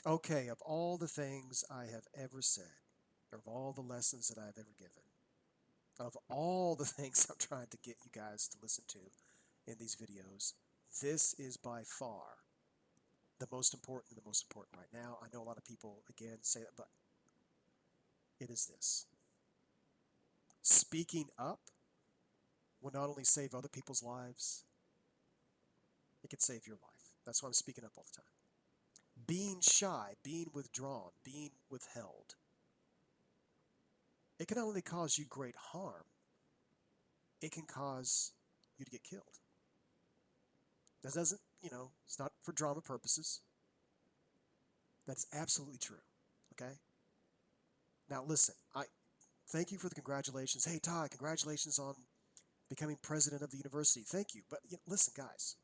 Okay, of all the things I have ever said, or of all the lessons that I've ever given, of all the things I'm trying to get you guys to listen to in these videos, this is by far the most important right now. I know a lot of people, again, say that, but it is this. Speaking up will not only save other people's lives, it can save your life. That's why I'm speaking up all the time. Being shy, being withdrawn, being withheld, it can not only cause you great harm, it can cause you to get killed. That doesn't, it's not for drama purposes. That's absolutely true. Okay? Now listen, I thank you for the congratulations. Hey Todd, congratulations on becoming president of the university. Thank you. But listen, guys,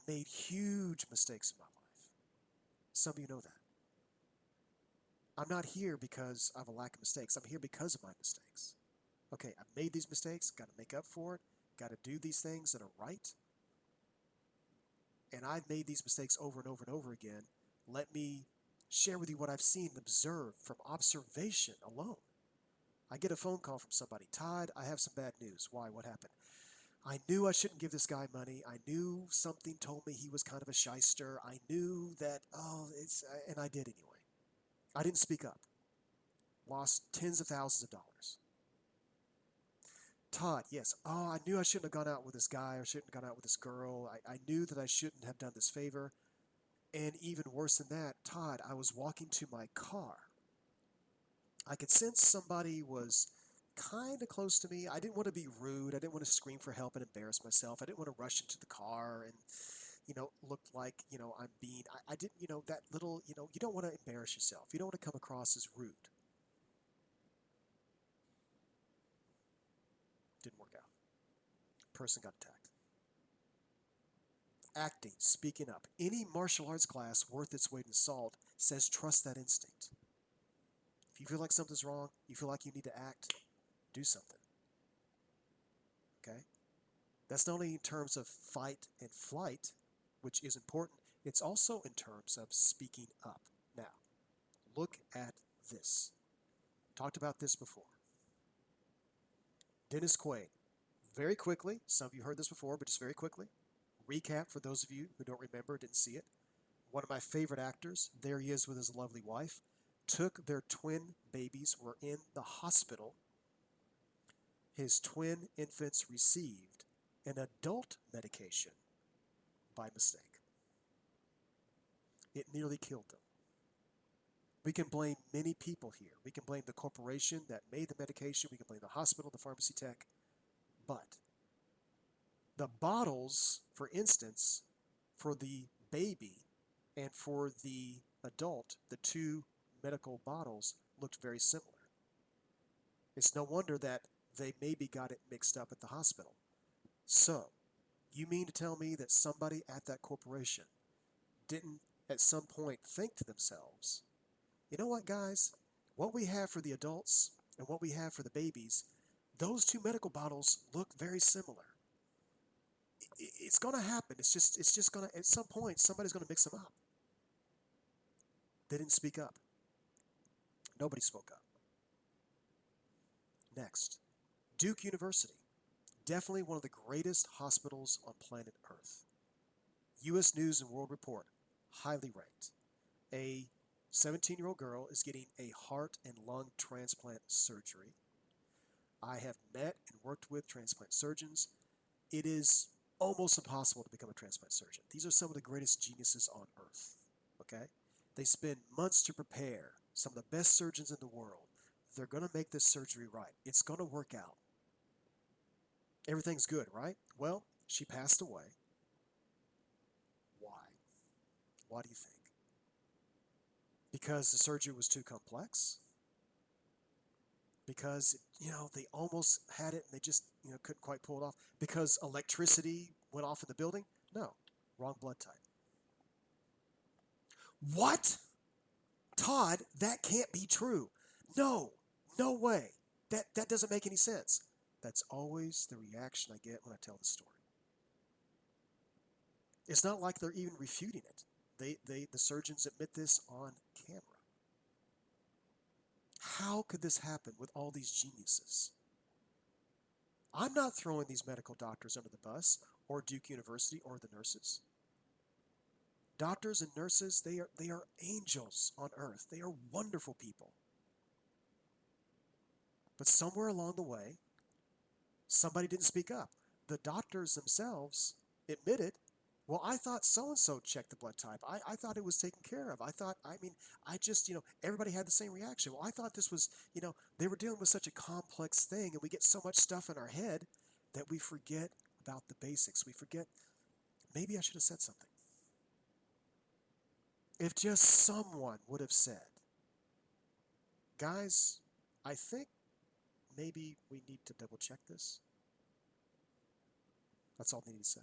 made huge mistakes in my life. Some of you know that. I'm not here because I have a lack of mistakes. I'm here because of my mistakes. Okay, I've made these mistakes, got to make up for it, got to do these things that are right. And I've made these mistakes over and over and over again. Let me share with you what I've seen and observed from observation alone. I get a phone call from somebody. Todd, I have some bad news. Why? What happened? I knew I shouldn't give this guy money. I knew something told me he was kind of a shyster. I knew that, and I did anyway. I didn't speak up. Lost tens of thousands of dollars. Todd, yes. Oh, I knew I shouldn't have gone out with this guy or shouldn't have gone out with this girl. I knew that I shouldn't have done this favor. And even worse than that, Todd, I was walking to my car. I could sense somebody was kind of close to me. I didn't want to be rude. I didn't want to scream for help and embarrass myself. I didn't want to rush into the car and, look like, I'm being, I didn't, that little, you don't want to embarrass yourself. You don't want to come across as rude. Didn't work out. Person got attacked. Acting, speaking up. Any martial arts class worth its weight in salt says trust that instinct. If you feel like something's wrong, you feel like you need to act, do something. Okay? That's not only in terms of fight and flight, which is important, it's also in terms of speaking up. Now, look at this. Talked about this before. Dennis Quaid. Very quickly, some of you heard this before, but just very quickly. Recap for those of you who don't remember, didn't see it. One of my favorite actors, there he is with his lovely wife, took their twin babies, were in the hospital. His twin infants received an adult medication by mistake. It nearly killed them. We can blame many people here. We can blame the corporation that made the medication. We can blame the hospital, the pharmacy tech. But the bottles, for instance, for the baby and for the adult, the two medical bottles looked very similar. It's no wonder that they maybe got it mixed up at the hospital. So, you mean to tell me that somebody at that corporation didn't at some point think to themselves, you know what, guys? What we have for the adults and what we have for the babies, those two medical bottles look very similar. It's going to happen. It's just going to, at some point, somebody's going to mix them up. They didn't speak up. Nobody spoke up. Next, Duke University. Definitely one of the greatest hospitals on planet Earth. U.S. News and World Report, highly ranked. A 17-year-old girl is getting a heart and lung transplant surgery. I have met and worked with transplant surgeons. It is almost impossible to become a transplant surgeon. These are some of the greatest geniuses on earth. Okay? They spend months to prepare. Some of the best surgeons in the world. They're going to make this surgery right. It's going to work out. Everything's good, right? Well, she passed away. Why? Why do you think? Because the surgery was too complex? Because, they almost had it and they just, couldn't quite pull it off? Because electricity went off in the building? No. Wrong blood type. What? Todd, that can't be true. No. No way. That doesn't make any sense. That's always the reaction I get when I tell the story. It's not like they're even refuting it. The surgeons admit this on camera. How could this happen with all these geniuses? I'm not throwing these medical doctors under the bus, or Duke University, or the nurses. Doctors and nurses, they are angels on earth. They are wonderful people. But somewhere along the way, somebody didn't speak up. The doctors themselves admitted, well, I thought so-and-so checked the blood type. I thought it was taken care of. I just, everybody had the same reaction. Well, I thought this was, they were dealing with such a complex thing, and we get so much stuff in our head that we forget about the basics. We forget, maybe I should have said something. If just someone would have said, guys, I think maybe we need to double check this. That's all they need to say.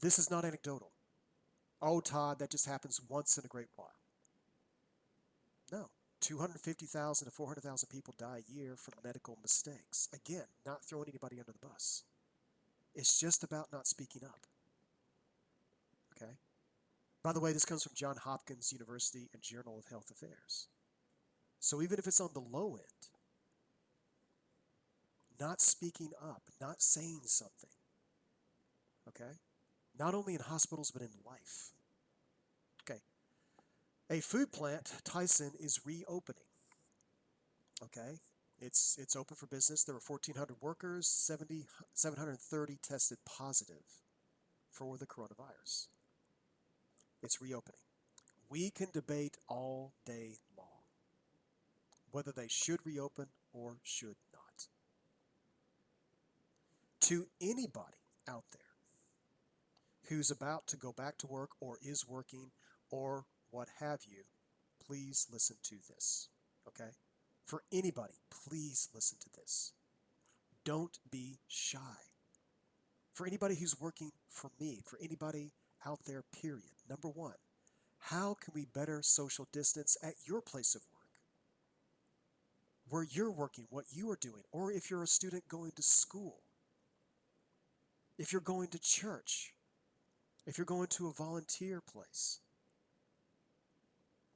This is not anecdotal. Oh, Todd, that just happens once in a great while. No. 250,000 to 400,000 people die a year from medical mistakes. Again, not throwing anybody under the bus. It's just about not speaking up. Okay? By the way, this comes from Johns Hopkins University and Journal of Health Affairs. So even if it's on the low end, not speaking up, not saying something, okay? Not only in hospitals, but in life. Okay. A food plant, Tyson, is reopening. Okay. It's open for business. There were 1,400 workers, 730 tested positive for the coronavirus. It's reopening. We can debate all day long whether they should reopen or should not. To anybody out there who's about to go back to work or is working or what have you, please listen to this, okay? For anybody, please listen to this. Don't be shy. For anybody who's working for me, for anybody out there, period. Number one, how can we better social distance at your place of work? Where you're working, what you are doing, or if you're a student going to school, if you're going to church, if you're going to a volunteer place.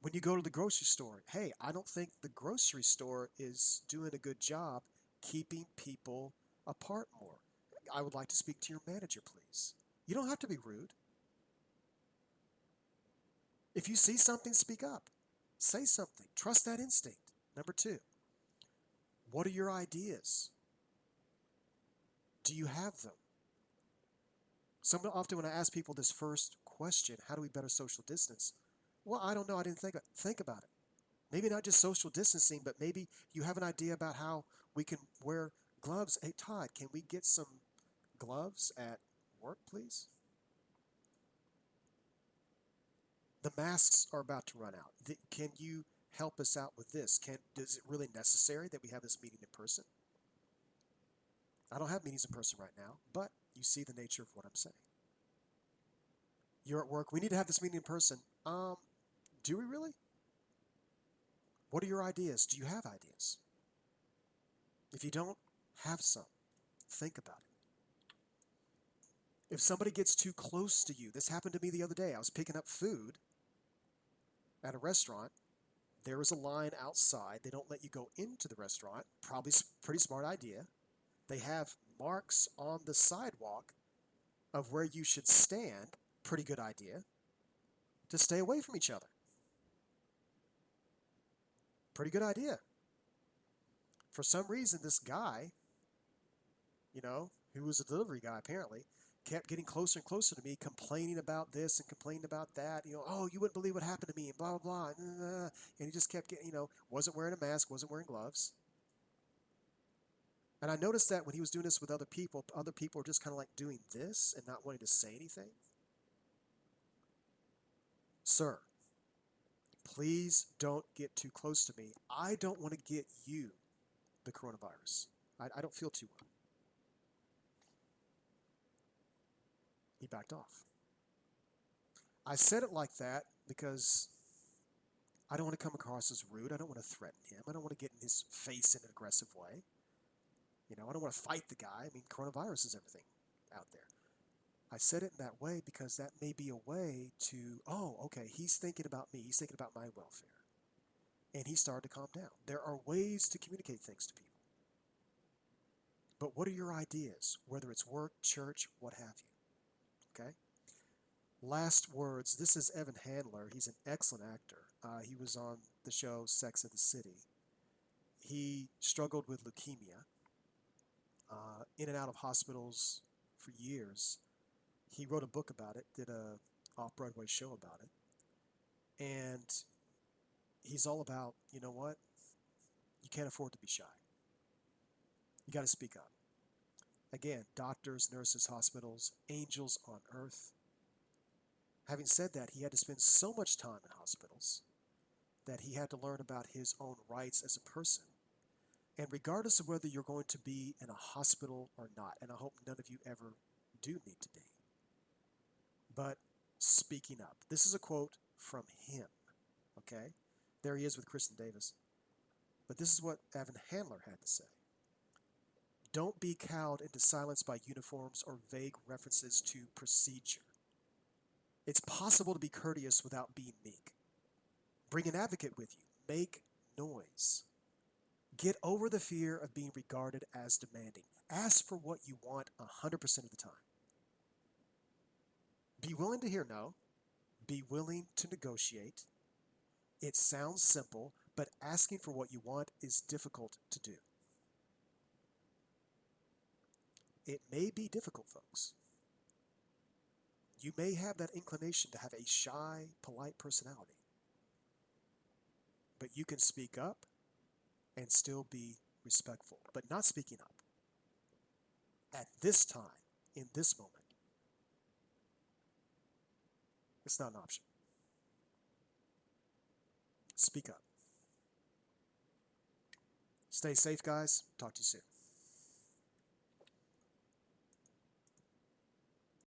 When you go to the grocery store, hey, I don't think the grocery store is doing a good job keeping people apart more. I would like to speak to your manager, please. You don't have to be rude. If you see something, speak up. Say something. Trust that instinct. Number two, what are your ideas? Do you have them? Often when I ask people this first question, how do we better social distance? Well, I don't know. I didn't think about it. Maybe not just social distancing, but maybe you have an idea about how we can wear gloves. Hey, Todd, can we get some gloves at work, please? The masks are about to run out. Can you help us out with this? Is it really necessary that we have this meeting in person? I don't have meetings in person right now, but you see the nature of what I'm saying. You're at work. We need to have this meeting in person. Do we really? What are your ideas? Do you have ideas? If you don't, have some. Think about it. If somebody gets too close to you, this happened to me the other day. I was picking up food at a restaurant. There was a line outside. They don't let you go into the restaurant. Probably pretty smart idea. They have marks on the sidewalk of where you should stand. Pretty good idea. To stay away from each other. Pretty good idea. For some reason, this guy, who was a delivery guy apparently, kept getting closer and closer to me, complaining about this and complaining about that. Oh, you wouldn't believe what happened to me, and blah, blah, blah. And he just kept getting, wasn't wearing a mask, wasn't wearing gloves. And I noticed that when he was doing this with other people were just kind of like doing this and not wanting to say anything. Sir, please don't get too close to me. I don't want to get you the coronavirus. I don't feel too well. He backed off. I said it like that because I don't want to come across as rude. I don't want to threaten him. I don't want to get in his face in an aggressive way. I don't want to fight the guy. I mean, coronavirus is everything out there. I said it in that way because that may be a way to, oh, okay, he's thinking about me. He's thinking about my welfare. And he started to calm down. There are ways to communicate things to people. But what are your ideas, whether it's work, church, what have you? Okay? Last words. This is Evan Handler. He's an excellent actor. He was on the show Sex and the City. He struggled with leukemia, in and out of hospitals for years. He wrote a book about it, did a off-Broadway show about it. And he's all about, you know what? You can't afford to be shy. You got to speak up. Again, doctors, nurses, hospitals, angels on earth. Having said that, he had to spend so much time in hospitals that he had to learn about his own rights as a person. And regardless of whether you're going to be in a hospital or not, and I hope none of you ever do need to be, but speaking up. This is a quote from him, okay? There he is with Kristen Davis. But this is what Evan Handler had to say. Don't be cowed into silence by uniforms or vague references to procedure. It's possible to be courteous without being meek. Bring an advocate with you. Make noise. Get over the fear of being regarded as demanding. Ask for what you want 100% of the time. Be willing to hear no. Be willing to negotiate. It sounds simple, but asking for what you want is difficult to do. It may be difficult, folks. You may have that inclination to have a shy, polite personality. But you can speak up and still be respectful. But not speaking up at this time, in this moment, it's not an option. Speak up. Stay safe, guys. Talk to you soon.